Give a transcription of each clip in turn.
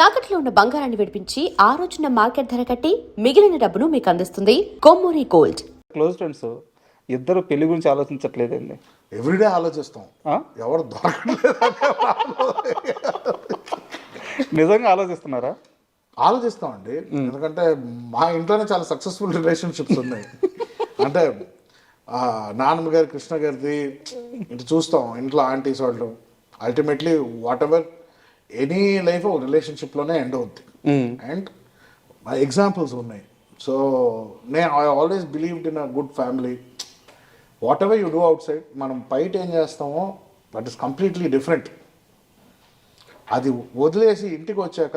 తాకట్లో ఉన్న బంగారాన్ని విడిపించి ఆ రోజున మార్కెట్ ధర కట్టి మిగిలిన డబ్బును మీకు అందిస్తుంది కొమ్మూరి గోల్డ్. క్లోజ్ ఫ్రెండ్స్ ఇద్దరు పెళ్లి గురించి ఆలోచించట్లేదండి. ఎవ్రీడే ఆలోచిస్తాం, ఎవరు దొరకట్లేదు. నిజంగా ఆలోచిస్తున్నారా? ఆలోచిస్తామండి, ఎందుకంటే మా ఇంట్లోనే చాలా సక్సెస్ఫుల్ రిలేషన్షిప్స్ ఉన్నాయి. అంటే నాన్నమ్మ గారి, కృష్ణ గారిది ఇటు చూస్తాం, ఇంట్లో ఆంటీస్ వాళ్ళు. Ultimately what ever any life ఒక రిలేషన్షిప్లోనే ఎండ్ అవుద్ది. అండ్ ఎగ్జాంపుల్స్ ఉన్నాయి. So I always believed in a good family. What ever you do out side, మనం బయట ఏం చేస్తామో దట్ ఈస్ కంప్లీట్లీ డిఫరెంట్. అది వదిలేసి ఇంటికి వచ్చాక,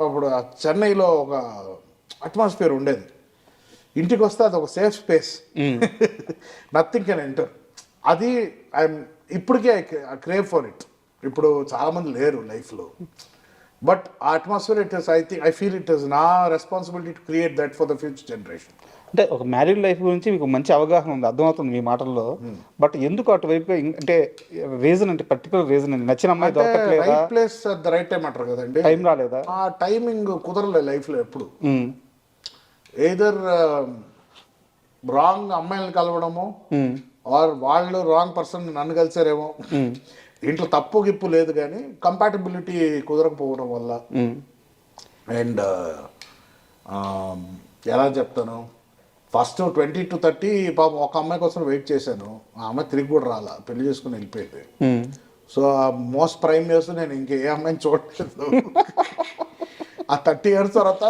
అప్పుడు చెన్నైలో ఒక అట్మాస్ఫియర్ ఉండేది. ఇంటికి వస్తే అది ఒక safe space, nothing can enter. అది ఇప్పటికే ఐ క్రేవ్ ఫర్ ఇట్. ఇప్పుడు చాలామంది లేరు లైఫ్లో, బట్ ఆ atmosphere it is, I feel it is నా responsibility to create that for the future generation. అంటే ఒక మ్యారీడ్ లైఫ్ గురించి మీకు మంచి అవగాహన ఉంది, అర్థమవుతుంది మీ మాటల్లో. బట్ ఎందుకు అటువైపుగా, అంటే రీజన్, అంటే పర్టికులర్ రీజన్ అండి? నచ్చిన అమ్మాయి దొరకట్లేదా? Right place at the right time అంటారు కదండి. టైం రాలేదా? ఆ టైమింగ్ కుదరలేదు లైఫ్లో ఎప్పుడు. ఎయిదర్ రాంగ్ అమ్మాయిలను కలవడము, ఆర్ వాళ్ళు రాంగ్ పర్సన్ నన్ను కలిసారేమో. ఇంట్లో తప్పు గిప్పు లేదు, కానీ కంపాటబిలిటీ కుదరకపోవడం వల్ల. అండ్ ఎలా చెప్తాను, ఫస్ట్ 20 to 30 పాపం ఒక అమ్మాయి కోసం వెయిట్ చేశాను. ఆ అమ్మాయి తిరిగి కూడా రాలా, పెళ్లి చేసుకుని వెళ్ళిపోయింది. సో ఆ మోస్ట్ ప్రైమ్ ఇయర్స్ నేను ఇంకే అమ్మాయిని చూడలేదు. ఆ 30 years తర్వాత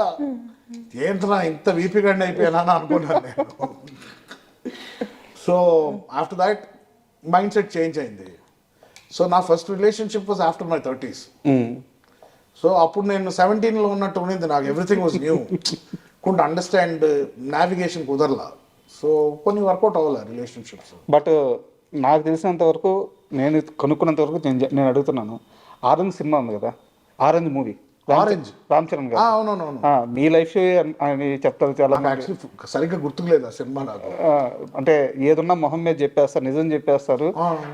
ఏంటన్నా ఇంత వీపీగండి అయిపోయానా అని అనుకున్నాను నేను. So after that mind set change అయింది. సో నా first relationship was after my 30s. So అప్పుడు నేను 17లో ఉన్నట్టు ఉన్నది, నాకు everything was new. Couldn't understand, navigation కుదరలా. సో కొన్ని వర్కౌట్ అవ్వాలి రిలేషన్షిప్స్. బట్ నాకు తెలిసినంత వరకు, నేను కనుక్కున్నంత వరకు నేను అడుగుతున్నాను, ఆరెంజ్ సినిమా ఉంది కదా, orange movie, orange Ram Charan గారు. అవునవును, మీ లైఫ్ అని చెప్తారు చాలా. యాక్చువల్లీ సరిగ్గా గుర్తులేదు ఆ సినిమా నాకు. అంటే ఏదున్నా మొహం మీద చెప్పేస్తారు, నిజం చెప్పేస్తారు,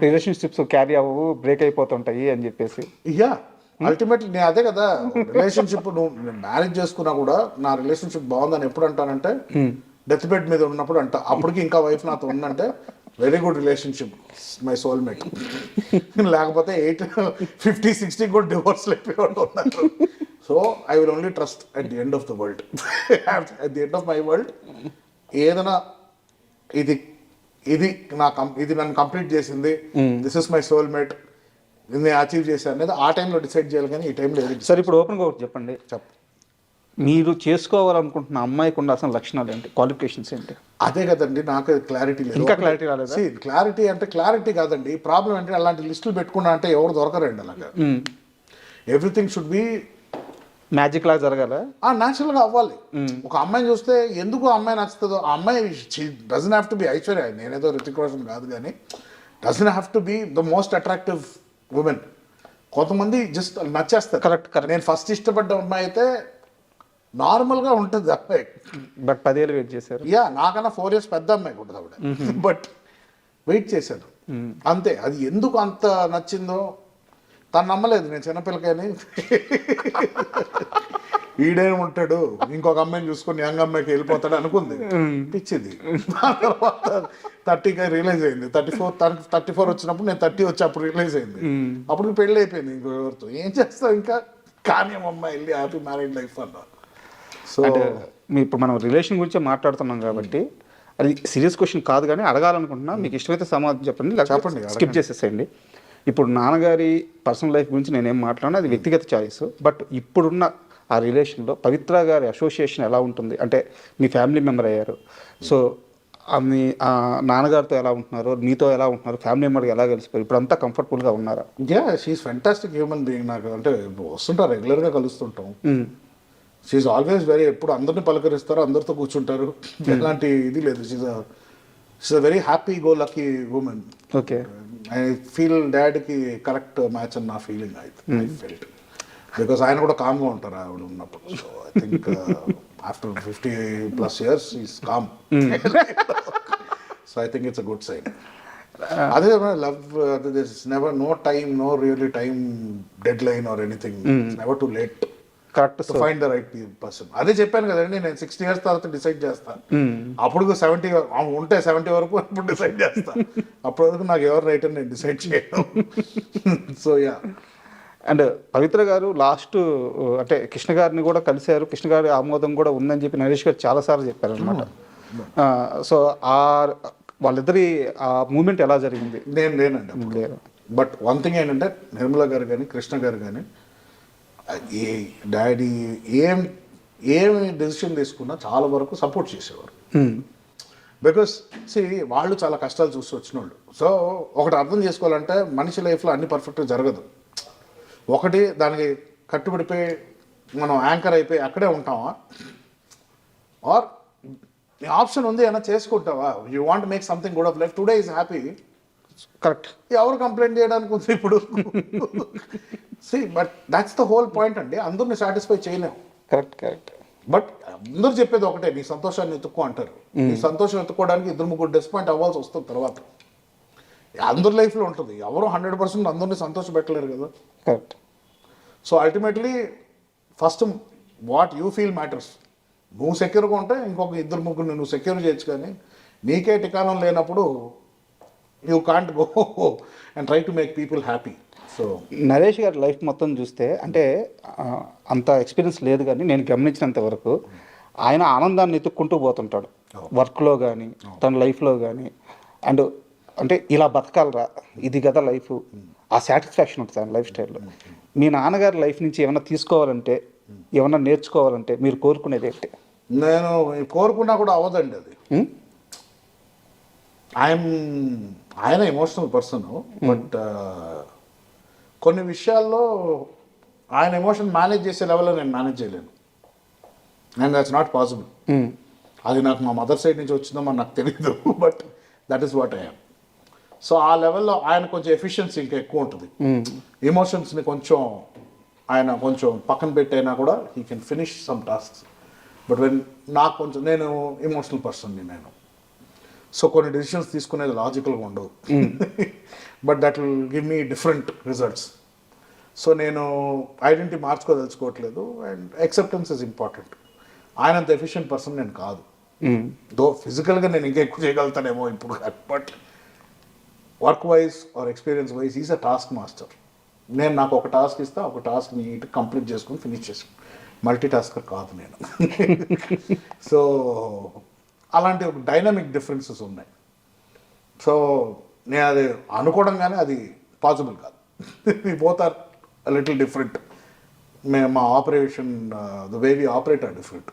రిలేషన్షిప్స్ క్యారీ అవ్వవు, బ్రేక్ అయిపోతుంటాయి అని చెప్పేసి. యా, అల్టిమేట్లీ నేను అదే కదా, రిలేషన్షిప్ నేను మ్యారేజ్ చేసుకున్నా కూడా నా రిలేషన్షిప్ బాగుందని ఎప్పుడు అంటానంటే, డెత్ బెడ్ మీద ఉన్నప్పుడు అంట. అప్పటికి ఇంకా వైఫ్ నాతో ఉందంటే very good relationship, my soulmate. లేకపోతే 50-60 కూడా డివోర్స్ అయిపోయి ఉన్నారు. So I will only trust at the end of the world. At the end of my world ఏదైనా ఇది నన్ను కంప్లీట్ చేసింది, దిస్ ఇస్ మై సోల్మేట్, నేను అచీవ్ చేశాను అనేది ఆ టైంలో డిసైడ్ చేయాలి, కానీ ఈ టైంలో ఏది. సరే, ఇప్పుడు ఓపెన్గా ఒకటి చెప్పండి. మీరు చేసుకోవాలనుకుంటున్న అమ్మాయికి ఉండాల్సిన లక్షణాలు ఏంటి, క్వాలిఫికేషన్స్ ఏంటి? అదే కదండి, నాకు క్లారిటీ లేదు. ఇంకా క్లారిటీ రాలేదు. క్లారిటీ అంటే క్లారిటీ కాదండి, ప్రాబ్లం అంటే అలాంటి లిస్టులు పెట్టుకున్నా అంటే ఎవరు దొరకరండి అలాగా. ఎవ్రీథింగ్ షుడ్ బి మ్యాజిక్ లాగా జరగాల, న్యాచురల్గా అవ్వాలి. ఒక అమ్మాయిని చూస్తే ఎందుకు అమ్మాయి నచ్చుతుందో, ఆ అమ్మాయి doesn't have to be Aishwarya, నేనేదో రితిక్ రోషన్ కాదు, కానీ doesn't have to be the most attractive women. కొంతమంది జస్ట్ నచ్చేస్తారు. కరెక్ట్. నేను ఫస్ట్ ఇష్టపడ్డ అమ్మాయి అయితే నార్మల్గా ఉంటుంది అమ్మాయి, బట్ 10 ఏళ్ళు వెయిట్ చేశారు. యా, నాకన్నా 4 years పెద్ద అమ్మాయి ఉంటుంది ఆవిడ, బట్ వెయిట్ చేశాను అంతే. అది ఎందుకు అంత నచ్చిందో తను నమ్మలేదు, నేను చిన్నపిల్లకని ఈడే ఉంటాడు, ఇంకొక అమ్మాయిని చూసుకొని యంగ్ అమ్మాయికి వెళ్ళిపోతాడు అనుకుంది, పిచ్చింది. తర్వాత 30కి రియలైజ్ అయింది. 34 వచ్చినప్పుడు నేను 30 వచ్చి అప్పుడు రియలైజ్ అయింది. అప్పుడు పెళ్ళి అయిపోయింది ఇంకొకరితో. ఏం చేస్తావు ఇంకా, కానీ అమ్మాయి వెళ్ళి హ్యాపీ మ్యారీడ్ లైఫ్ అన్నా. సో ఇప్పుడు మనం రిలేషన్ గురించి మాట్లాడుతున్నాం కాబట్టి అది సీరియస్ క్వశ్చన్ కాదు, కానీ అడగాలనుకుంటున్నా. మీకు ఇష్టమైతే సమాధానం చెప్పండి, స్కిప్ చేసేసేయండి. ఇప్పుడు నాన్నగారి పర్సనల్ లైఫ్ గురించి నేనేం మాట్లాడినా అది వ్యక్తిగత చాయిస్. బట్ ఇప్పుడున్న ఆ రిలేషన్లో పవిత్ర గారి అసోసియేషన్ ఎలా ఉంటుంది? అంటే మీ ఫ్యామిలీ మెంబర్ అయ్యారు, సో మీ నాన్నగారితో ఎలా ఉంటున్నారు, మీతో ఎలా ఉంటున్నారు, ఫ్యామిలీ మెంబర్కి ఎలా కలిసిపోయారు, ఇప్పుడు అంతా కంఫర్టబుల్గా ఉన్నారా? She's fantastic human being. నాకు అంటే వస్తుంటారు, రెగ్యులర్గా కలుస్తుంటాం. షీఈస్ ఆల్వేస్ వెరీ, ఎప్పుడు అందరిని పలకరిస్తారు, అందరితో కూర్చుంటారు, ఎలాంటి ఇది లేదు. She is a very happy go lucky woman. Okay, I feel డాడ్కి కరెక్ట్ మ్యాచ్ అని నా ఫీలింగ్. ఐ ఫెల్ట్ బికాస్ ఆయన కూడా కామ్గా ఉంటారు ఆవిడ ఉన్నప్పుడు. So I think after 50+ years is calm. So I think it's a good sign. అదే love, this never, no time, no really time deadline or anything, never too late. Correct to find the right person. అదే చెప్పాను కదండి, నేను 60 years తర్వాత decide చేస్తాను. అప్పుడు 70 ఉంటే 70 వరకు అప్పుడు డిసైడ్ చేస్తా. అప్పటి వరకు నాకు ఎవరు రైట్ అని నేను డిసైడ్ చేయను. So yeah. అండ్ పవిత్ర గారు లాస్ట్ అంటే కృష్ణ గారిని కూడా కలిశారు, కృష్ణ గారి ఆమోదం కూడా ఉందని చెప్పి నరేష్ గారు చాలాసార్లు చెప్పారు అనమాట. సో ఆ వాళ్ళిద్దరి ఆ మూమెంట్ ఎలా జరిగింది? నేను లేనండి. బట్ వన్ థింగ్ ఏంటంటే నిర్మల గారు కానీ కృష్ణ గారు కానీ ఏ డాడీ ఏమి డెసిషన్ తీసుకున్నా చాలా వరకు సపోర్ట్ చేసేవారు. బికాస్ వాళ్ళు చాలా కష్టాలు చూసి వచ్చిన వాళ్ళు. సో ఒకటి అర్థం చేసుకోవాలంటే మనిషి లైఫ్లో అన్ని పర్ఫెక్ట్గా జరగదు. ఒకటి దానికి కట్టుబడిపోయి మనం యాంకర్ అయిపోయి అక్కడే ఉంటామా, ఆర్ ఆప్షన్ ఉంది ఏమైనా చేసుకుంటావా. You want make something good of life, today is happy. Correct. ఎవరు కంప్లైంట్ చేయడానికి ఉంది ఇప్పుడు? But that's the whole point అండి. అందరిని సాటిస్ఫై చేయలేము. కరెక్ట్. బట్ అందరూ చెప్పేది ఒకటే, నీ సంతోషాన్ని ఎత్తుక్కో అంటారు. నీ సంతోషం ఎత్తుకోవడానికి 2-3 డిసప్పాయింట్ అవ్వాల్సి వస్తుంది తర్వాత. అందరి లైఫ్లో ఉంటుంది. ఎవరు 100% అందరినీ సంతోష పెట్టలేరు కదా. Correct. So ultimately first what you feel matters. నువ్వు సెక్యూర్గా ఉంటే ఇంకొక 2-3 నువ్వు సెక్యూర్ చేయొచ్చు, కానీ నీకే టికాణం లేనప్పుడు you can't go and try to make people happy. So Naresh గారి లైఫ్ మొత్తం చూస్తే అంటే అంత ఎక్స్పీరియన్స్ లేదు, కానీ నేను గమనించినంత వరకు ఆయన ఆనందాన్ని ఎత్తుక్కుంటూ పోతుంటాడు వర్క్లో కానీ తన లైఫ్లో కానీ. అండ్ అంటే ఇలా బతకాలరా, ఇది కదా లైఫ్, ఆ సాటిస్ఫాక్షన్ ఉంటుంది ఆయన లైఫ్ స్టైల్లో. మీ నాన్నగారి లైఫ్ నుంచి ఏమైనా తీసుకోవాలంటే, ఏమైనా నేర్చుకోవాలంటే మీరు కోరుకునేది ఏంటి? నేను కోరుకున్నా కూడా అవ్వదండి అది. ఆయన ఎమోషనల్ పర్సన్, బట్ కొన్ని విషయాల్లో ఆయన ఎమోషన్ మేనేజ్ చేసే లెవెల్లో నేను మేనేజ్ చేయలేను. And that's not possible. అది నాకు మా మదర్ సైడ్ నుంచి వచ్చిందో మరి నాకు తెలియదు, but that is what I'm. So ఆ లెవెల్లో ఆయన కొంచెం ఎఫిషియన్సీ ఇంకా ఎక్కువ ఉంటుంది. ఎమోషన్స్ని ఆయన కొంచెం పక్కన పెట్టైనా కూడా he can finish some tasks. But నాకు కొంచెం నేను ఎమోషనల్ పర్సన్ని నేను. సో కొన్ని డెసిషన్స్ తీసుకునేది లాజికల్గా ఉండవు, but that will give me different results. So నేను ఐడెంటిటీ మార్చుకోదలుచుకోవట్లేదు, అండ్ యాక్సెప్టెన్స్ ఇస్ ఇంపార్టెంట్. ఆయనంత ఎఫిషియెంట్ పర్సన్ నేను కాదు. దో ఫిజికల్గా నేను ఇంకా ఎక్కువ చేయగలుగుతానేమో ఇప్పుడు, but work wise or experience wise is a task master. నాకు ఒక టాస్క్ ఇస్తా, ఒక టాస్క్ నీట్ కంప్లీట్ చేసుకొని ఫినిష్ చేసుకుని, మల్టీ టాస్కర్ కాదు నేను. సో అలాంటి ఒక డైనమిక్ డిఫరెన్సెస్ ఉన్నాయి. సో నేను అది అనుకోవడంగానే అది పాసిబుల్ కాదు. Both are little different. మా operation the way we operate are different.